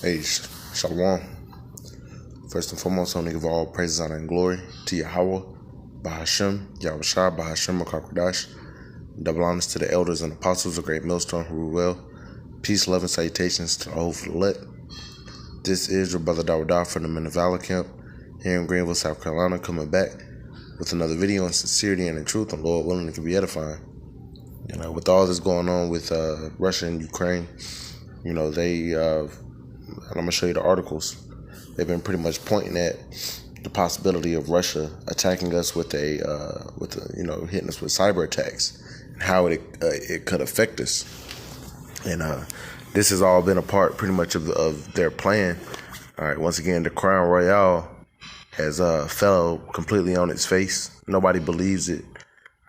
Hey, Shalom. First and foremost, I want to give all praises, honor, and glory to Yahweh, Bahashem, Yahushua, Bahashem, Makakwadash. Double honors to the elders and apostles of Great Millstone who rule well. Peace, love, and salutations to all for the elect. This is your brother Dawadah from the Men of Valor Camp here in Greenville, South Carolina, coming back with another video on sincerity and in truth, and Lord willing, it can be edifying. With all this going on with Russia and Ukraine, and I'm gonna show you the articles. They've been pretty much pointing at the possibility of Russia attacking us with hitting us with cyber attacks and how it could affect us. And this has all been a part pretty much of their plan. All right, once again, the Crown Royale has fell completely on its face. Nobody believes it.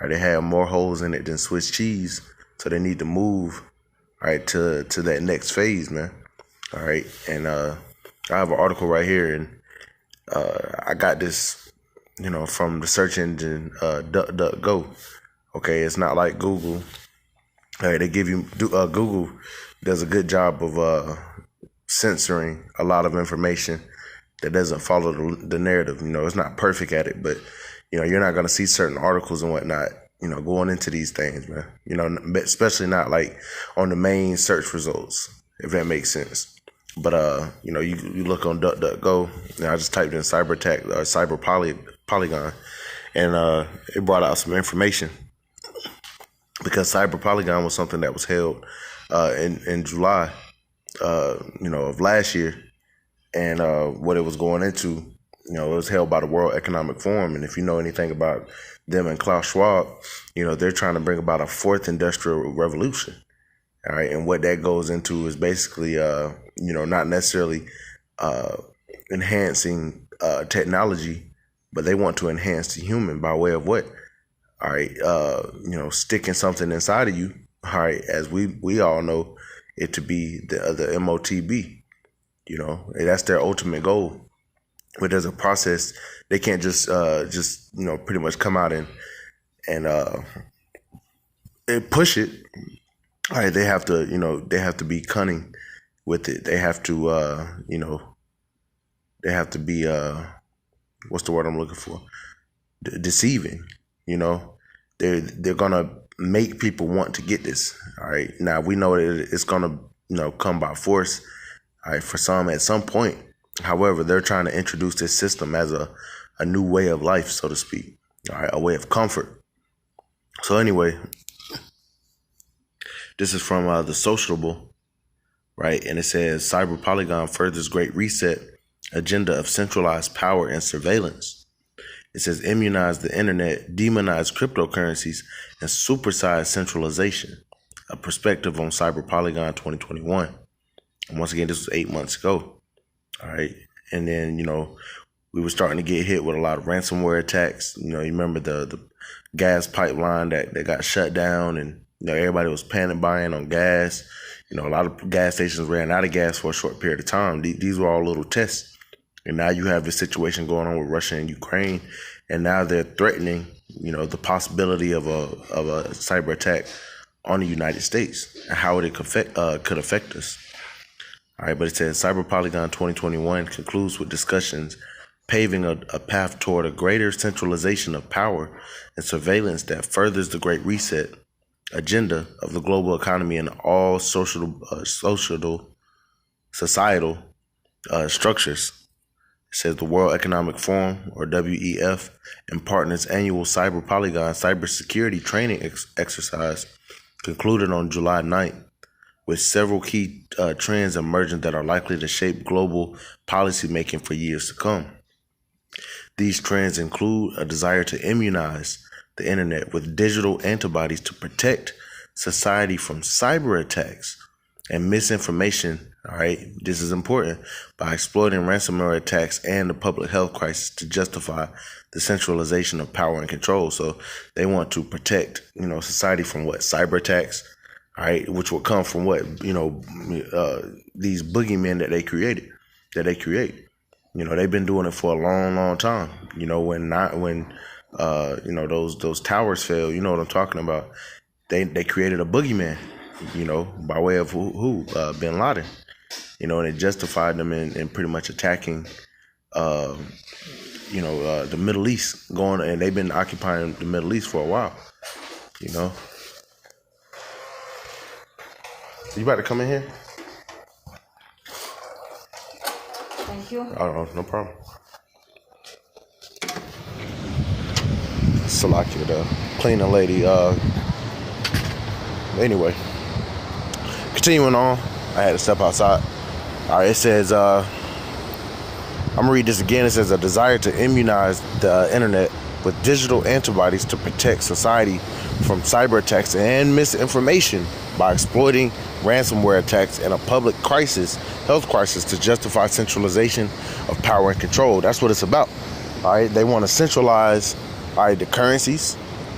All right, they have more holes in it than Swiss cheese, so they need to move to that next phase, man. All right, and I have an article right here, and I got this, from the search engine DuckDuckGo. Okay, it's not like Google. All right, they give you Google does a good job of censoring a lot of information that doesn't follow the narrative. It's not perfect at it, but you're not gonna see certain articles and whatnot, going into these things, man. Especially not like on the main search results, if that makes sense. But you look on DuckDuckGo. I just typed in cyber attack, cyber Polygon, and it brought out some information because cyber Polygon was something that was held in July, of last year, and what it was going into, it was held by the World Economic Forum, and if you know anything about them and Klaus Schwab, they're trying to bring about a fourth industrial revolution. All right, and what that goes into is basically, not necessarily enhancing technology, but they want to enhance the human by way of what? All right, sticking something inside of you. All right, as we all know it to be the MOTB. That's their ultimate goal. But there's a process. They can't just pretty much come out and push it. All right, they have to be cunning with it. They have to, they have to be, what's the word I'm looking for? Deceiving. They're gonna make people want to get this. All right, now we know that it's gonna, come by force. All right, for some at some point. However, they're trying to introduce this system as a new way of life, so to speak. All right, a way of comfort. So anyway. This is from the Sociable, right? And it says, Cyber Polygon furthers Great Reset agenda of centralized power and surveillance. It says, immunize the internet, demonize cryptocurrencies, and supersize centralization. A perspective on Cyber Polygon 2021. And once again, this was 8 months ago. All right. And then, we were starting to get hit with a lot of ransomware attacks. You remember the gas pipeline that got shut down, and everybody was panic buying on gas. A lot of gas stations ran out of gas for a short period of time. These were all little tests. And now you have this situation going on with Russia and Ukraine. And now they're threatening, the possibility of a cyber attack on the United States and how it could affect us. All right, but it says Cyber Polygon 2021 concludes with discussions paving a path toward a greater centralization of power and surveillance that furthers the Great Reset agenda of the global economy and all societal structures. It says the World Economic Forum, or WEF, and partners' annual Cyber Polygon cybersecurity training exercise concluded on July 9th, with several key trends emerging that are likely to shape global policymaking for years to come. These trends include a desire to immunize the internet with digital antibodies to protect society from cyber attacks and misinformation. All right, this is important, by exploiting ransomware attacks and the public health crisis to justify the centralization of power and control. So they want to protect, society from what? Cyber attacks, all right, which will come from what? These boogeymen that they create. They've been doing it for a long, long time. When those towers fell, you know what I'm talking about. They created a boogeyman, by way of who? Bin Laden. and it justified them in pretty much attacking, the Middle East, and they've been occupying the Middle East for a while. You about to come in here? Thank you. Oh, no problem. Salakia, the cleaning lady. Anyway, continuing on, I had to step outside. All right, it says, I'm gonna read this again. It says, a desire to immunize the internet with digital antibodies to protect society from cyber attacks and misinformation by exploiting ransomware attacks and a public health crisis to justify centralization of power and control. That's what it's about. All right, they want to centralize, the currencies.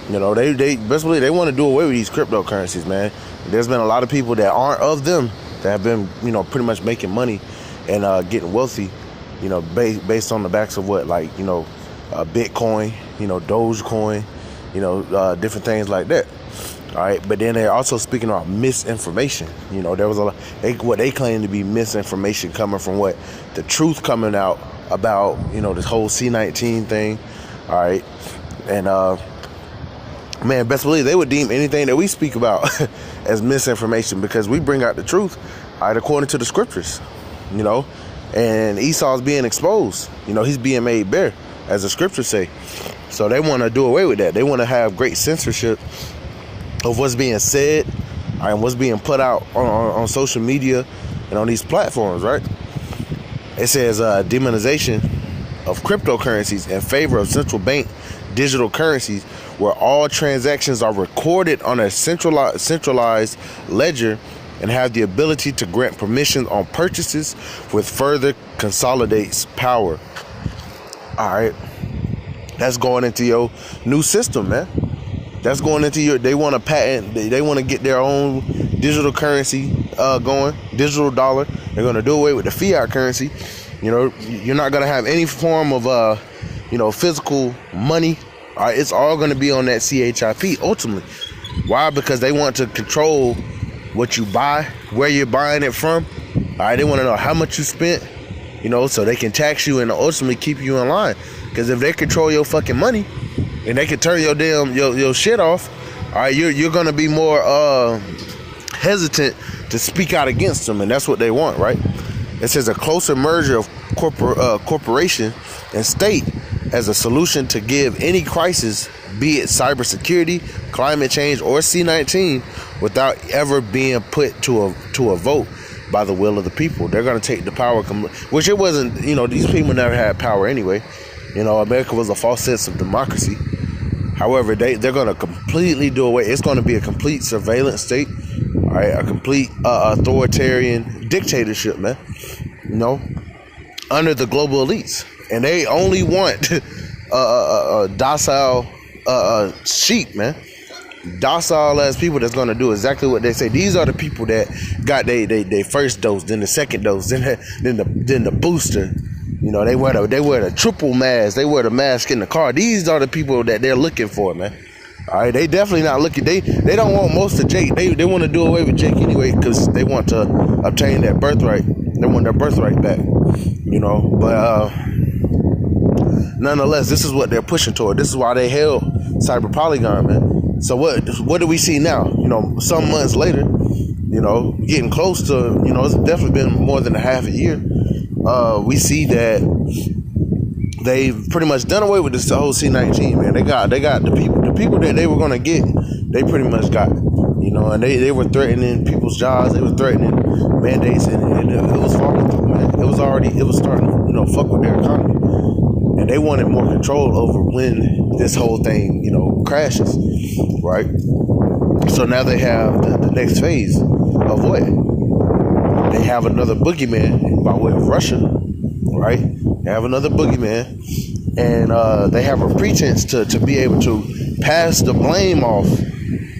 They basically they want to do away with these cryptocurrencies, man. There's been a lot of people that aren't of them that have been, pretty much making money and getting wealthy, based on the backs of what, Bitcoin, Dogecoin, different things like that. All right, but then they're also speaking about misinformation. There was what they claim to be misinformation coming from the truth coming out about, this whole C-19 thing. All right, and man, best believe they would deem anything that we speak about as misinformation because we bring out the truth, all right, according to the scriptures, and Esau's being exposed. He's being made bare, as the scriptures say. So they want to do away with that. They want to have great censorship of what's being said and what's being put out on social media and on these platforms, right? It says demonization of cryptocurrencies in favor of central bank digital currencies where all transactions are recorded on a centralized ledger and have the ability to grant permissions on purchases, with further consolidates power. All right, that's going into your new system, man. That's going into they want to patent, they want to get their own digital currency going, digital dollar. They're going to do away with the fiat currency. You're not going to have any form of, physical money. All right, it's all going to be on that CHIP ultimately. Why? Because they want to control what you buy, where you're buying it from. All right, they want to know how much you spent, so they can tax you and ultimately keep you in line. Because if they control your fucking money and they can turn your damn your shit off, all right, you're going to be more hesitant to speak out against them, and that's what they want, right? It says a closer merger of corporation and state as a solution to give any crisis, be it cybersecurity, climate change, or C-19, without ever being put to a vote by the will of the people. They're going to take the power, which it wasn't, these people never had power anyway. America was a false sense of democracy. However, they're going to completely do away. It's going to be a complete surveillance state, all right, a complete authoritarian dictatorship, man, under the global elites. And they only want docile sheep, man. Docile as people that's going to do exactly what they say. These are the people that got they first dose, then the second dose, then the booster. They wear the triple mask. They wear the mask in the car. These are the people that they're looking for, man. All right, they definitely not looking. They don't want most of Jake. They want to do away with Jake anyway because they want to obtain that birthright. They want their birthright back. But nonetheless, this is what they're pushing toward. This is why they held Cyber Polygon, man. So what do we see now? Some months later, getting close to, it's definitely been more than a half a year. We see that they've pretty much done away with this whole C-19, man. They got the people that they were gonna get, they pretty much got, and they were threatening people's jobs, they were threatening mandates, and it was falling through, man. It was starting to, fuck with their economy. And they wanted more control over when this whole thing, crashes, right? So now they have the next phase of what? They have another boogeyman by way of Russia, right? They have another boogeyman, and they have a pretense to be able to pass the blame off,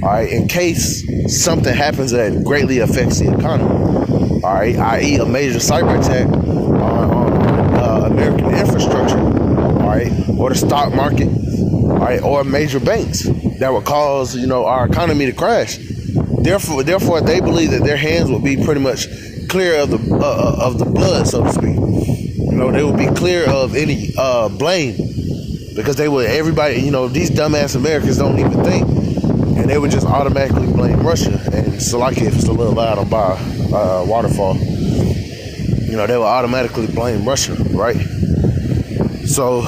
all right, in case something happens that greatly affects the economy, all right, i.e. a major cyber attack on American infrastructure, all right, or the stock market, all right, or major banks that would cause, our economy to crash. Therefore, they believe that their hands would be pretty much clear of the blood, so to speak. You know, they would be clear of any blame, because they would, everybody, you know, these dumbass Americans don't even think, and they would just automatically blame Russia. And Salakia, if it's a little loud, I'm by waterfall. You know, they would automatically blame Russia, right? So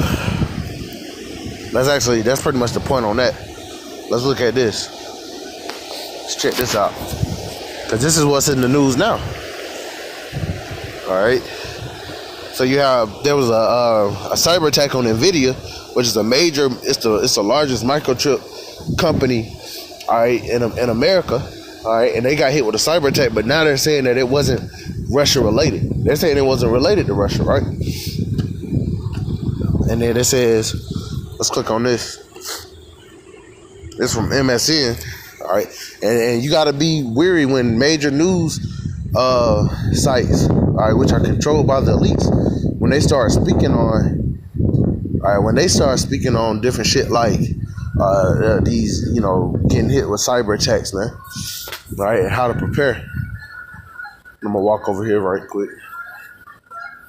that's pretty much the point on that. Let's look at this. Let's check this out, because this is what's in the news now. All right. So there was a cyber attack on Nvidia, which is it's the largest microchip company, all right, in America, all right, and they got hit with a cyber attack. But now they're saying that it wasn't Russia related. They're saying it wasn't related to Russia, right? And then it says, let's click on this. It's from MSN, all right, and you got to be weary when major news sites, all right, which are controlled by the elites, when they start speaking on, all right, different shit like these, you know, getting hit with cyber attacks, man, all right, and how to prepare. I'm gonna walk over here right quick.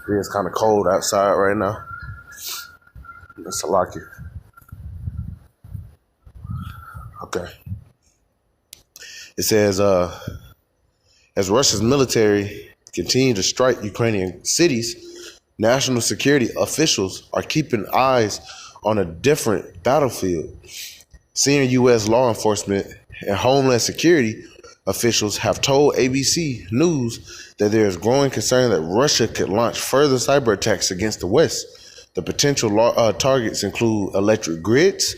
It's kind of cold outside right now. It's a lock it. Okay. It says, as Russia's military continue to strike Ukrainian cities, national security officials are keeping eyes on a different battlefield. Senior U.S. law enforcement and Homeland Security officials have told ABC News that there is growing concern that Russia could launch further cyber attacks against the West. The potential targets include electric grids,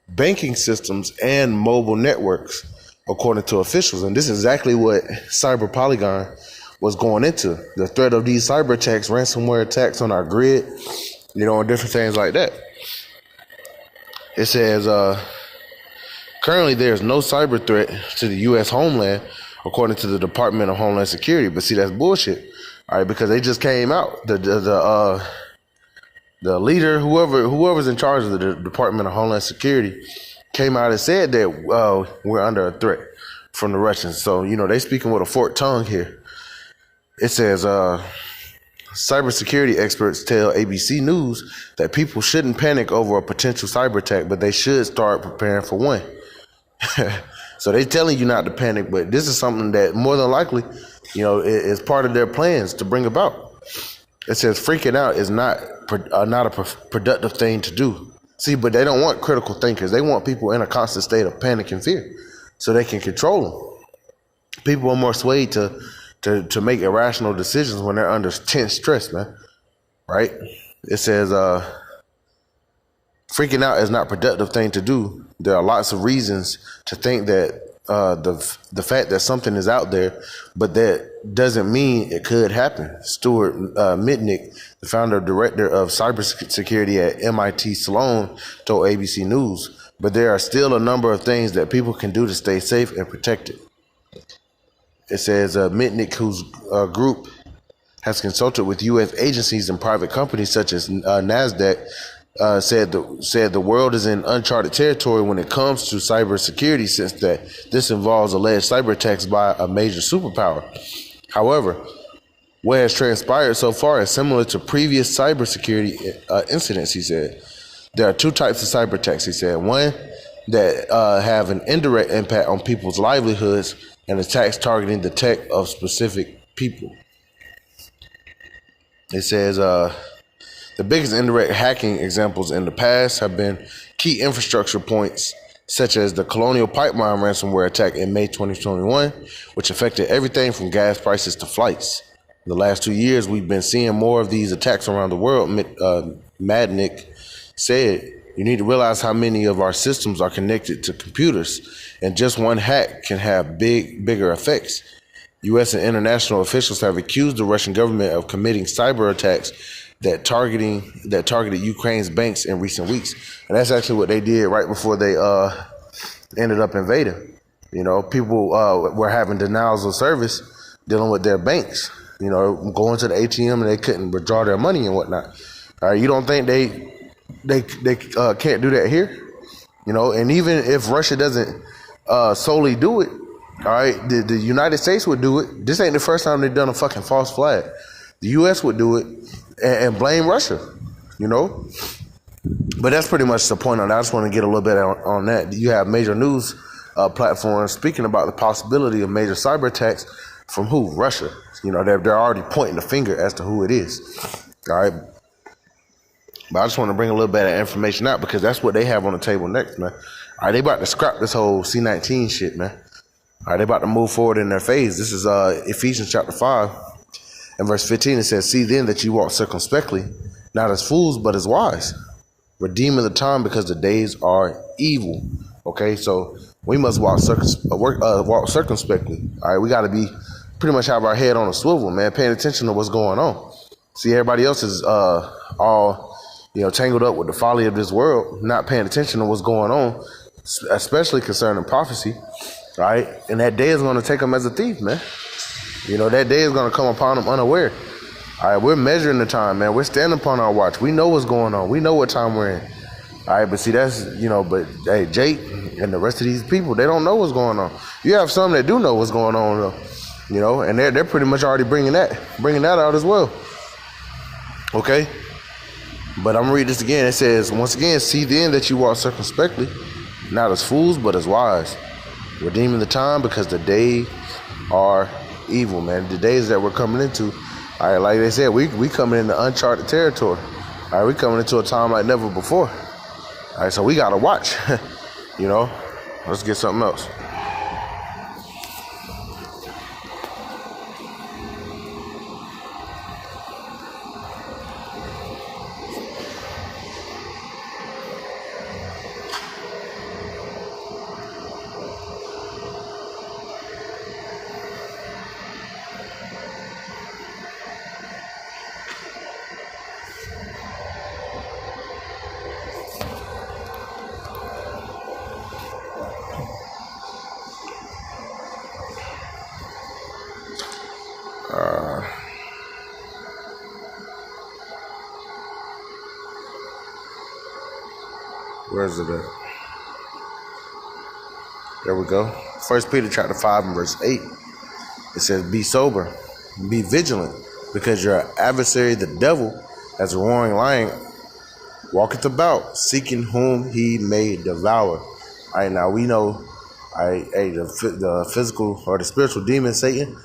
banking systems, and mobile networks, according to officials. And this is exactly what Cyber Polygon was going into. The threat of these cyber attacks, ransomware attacks on our grid, you know, and different things like that. It says, currently there's no cyber threat to the U.S. homeland, according to the Department of Homeland Security. But see, that's bullshit. All right, because they just came out. The leader, whoever's in charge of the Department of Homeland Security, came out and said that we're under a threat from the Russians. So, you know, they speaking with a forked tongue here. It says, cybersecurity experts tell ABC News that people shouldn't panic over a potential cyber attack, but they should start preparing for one. So they're telling you not to panic, but this is something that more than likely, you know, is part of their plans to bring about. It says freaking out is not a productive thing to do. See, but they don't want critical thinkers. They want people in a constant state of panic and fear so they can control them. People are more swayed to make irrational decisions when they're under tense stress, man. Right? It says freaking out is not a productive thing to do. There are lots of reasons to think that the fact that something is out there, but that doesn't mean it could happen. Stuart Mitnick, the founder and director of cybersecurity at MIT Sloan, told ABC News, but there are still a number of things that people can do to stay safe and protected. It says Mitnick, whose group has consulted with U.S. agencies and private companies such as NASDAQ, said the world is in uncharted territory when it comes to cybersecurity, since that this involves alleged cyber attacks by a major superpower. However, what has transpired so far is similar to previous cybersecurity incidents, he said. There are two types of cyber attacks, he said. One that have an indirect impact on people's livelihoods, and attacks targeting the tech of specific people. It says the biggest indirect hacking examples in the past have been key infrastructure points, such as the Colonial Pipeline ransomware attack in May 2021, which affected everything from gas prices to flights. In the last 2 years, we've been seeing more of these attacks around the world, Madnick said. You need to realize how many of our systems are connected to computers, and just one hack can have bigger effects. U.S. and international officials have accused the Russian government of committing cyber attacks that targeted Ukraine's banks in recent weeks. And that's actually what they did right before they ended up invading. You know, people were having denials of service dealing with their banks. You know, going to the ATM and they couldn't withdraw their money and whatnot. You don't think they can't do that here? You know, and even if Russia doesn't solely do it, All right, the United States would do it. This ain't the first time they've done a fucking false flag. The U.S. would do it and blame Russia, you know? But that's pretty much the point on that. I just want to get a little bit on that. You have major news platforms speaking about the possibility of major cyber attacks from who? Russia. You know, they're already pointing the finger as to who it is. All right. But I just want to bring a little bit of information out because that's what they have on the table next, man. All right, they about to scrap this whole C-19 shit, man. All right, they about to move forward in their phase. This is Ephesians chapter 5 and verse 15. It says, "See then that you walk circumspectly, not as fools, but as wise, redeeming the time because the days are evil." Okay, so we must walk circumspectly. All right, we got to be pretty much have our head on a swivel, man, paying attention to what's going on. See, everybody else is all, tangled up with the folly of this world, not paying attention to what's going on, especially concerning prophecy. Right, and that day is going to take them as a thief, man. You know, that day is going to come upon them unaware. All right, we're measuring the time, man. We're standing upon our watch. We know what's going on. We know what time we're in. All right, but see, that's, but hey, Jake and the rest of these people, they don't know what's going on. You have some that do know what's going on, though, and they're pretty much already bringing that out as well. Okay, but I'm going to read this again. It says, once again, "See then that you walk circumspectly, not as fools, but as wise, redeeming the time because the days are evil," man. The days that we're coming into, all right, like they said, we coming into uncharted territory. All right, we coming into a time like never before. All right, so we got to watch, Let's get something else. Where is it at? There we go. 1 Peter chapter 5 and verse 8. It says, "Be sober, be vigilant, because your adversary, the devil, as a roaring lion, walketh about, seeking whom he may devour." All right, now we know, the physical or the spiritual demon, Satan.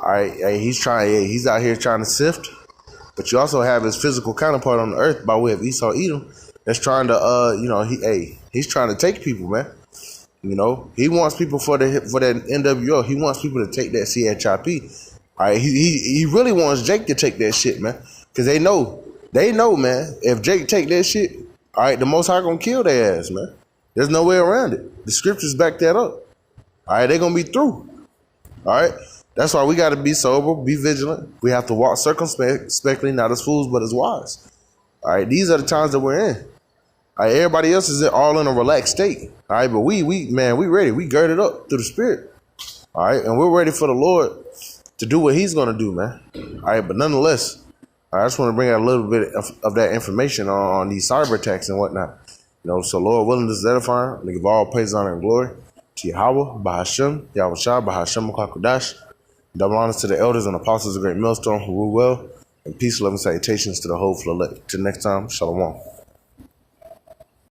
All right, he's out here trying to sift. But you also have his physical counterpart on the earth by way of Esau, Edom, that's trying to, he's trying to take people, man. He wants people for that NWO. He wants people to take that CHIP. All right, he really wants Jake to take that shit, man, because they know, man. If Jake take that shit, all right, the Most High gonna kill their ass, man. There's no way around it. The scriptures back that up. All right, they're gonna be through. All right. That's why we got to be sober, be vigilant. We have to walk circumspectly, not as fools, but as wise. All right, these are the times that we're in. All right, everybody else is all in a relaxed state. All right, but we ready. We girded up through the Spirit. All right, and we're ready for the Lord to do what He's going to do, man. All right, but nonetheless, I just want to bring out a little bit of that information on these cyber attacks and whatnot. So Lord willing, this is edifying. I give all praise, honor, and glory to Yahweh, Bahashem, Yahweh Shah, Bahashem, Makakudash. Double honors to the elders and apostles of Great Millstone who rule well, and peace, love, and salutations to the whole flow. Till next time, Shalom.